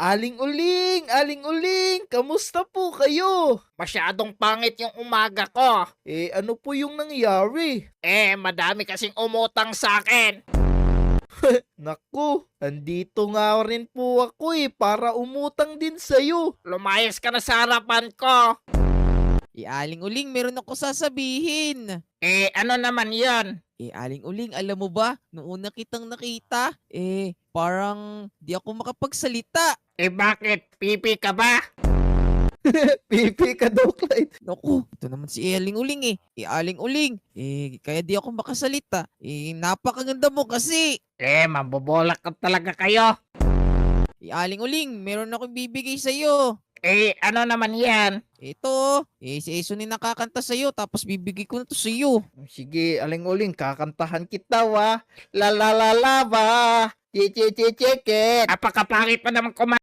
Aling Uling, kamusta po kayo? Masyadong pangit yung umaga ko. Ano po yung nangyari? Madami kasing umutang sa akin. Naku, andito nga rin po ako para umutang din sa'yo. Lumayas ka na sa harapan ko. Aling Uling, meron ako sasabihin. Ano naman yon? Aling Uling, alam mo ba, noong una kitang nakita, parang di ako makapagsalita. Bakit? Pipi ka ba? Pipi ka daw, Clyde. Naku, ito naman si Aling Uling Aling Uling, kaya di ako makasalita. Napakaganda mo kasi. Mabobola ka talaga kayo. Aling Uling, meron akong bibigay sa'yo. Ano naman yan? Ito, si Eson yung nakakanta sa'yo, tapos bibigay ko na to sa'yo. Sige, Aling Uling, kakantahan kita La la la la ba. Che che che che ket. Apakapangit pa naman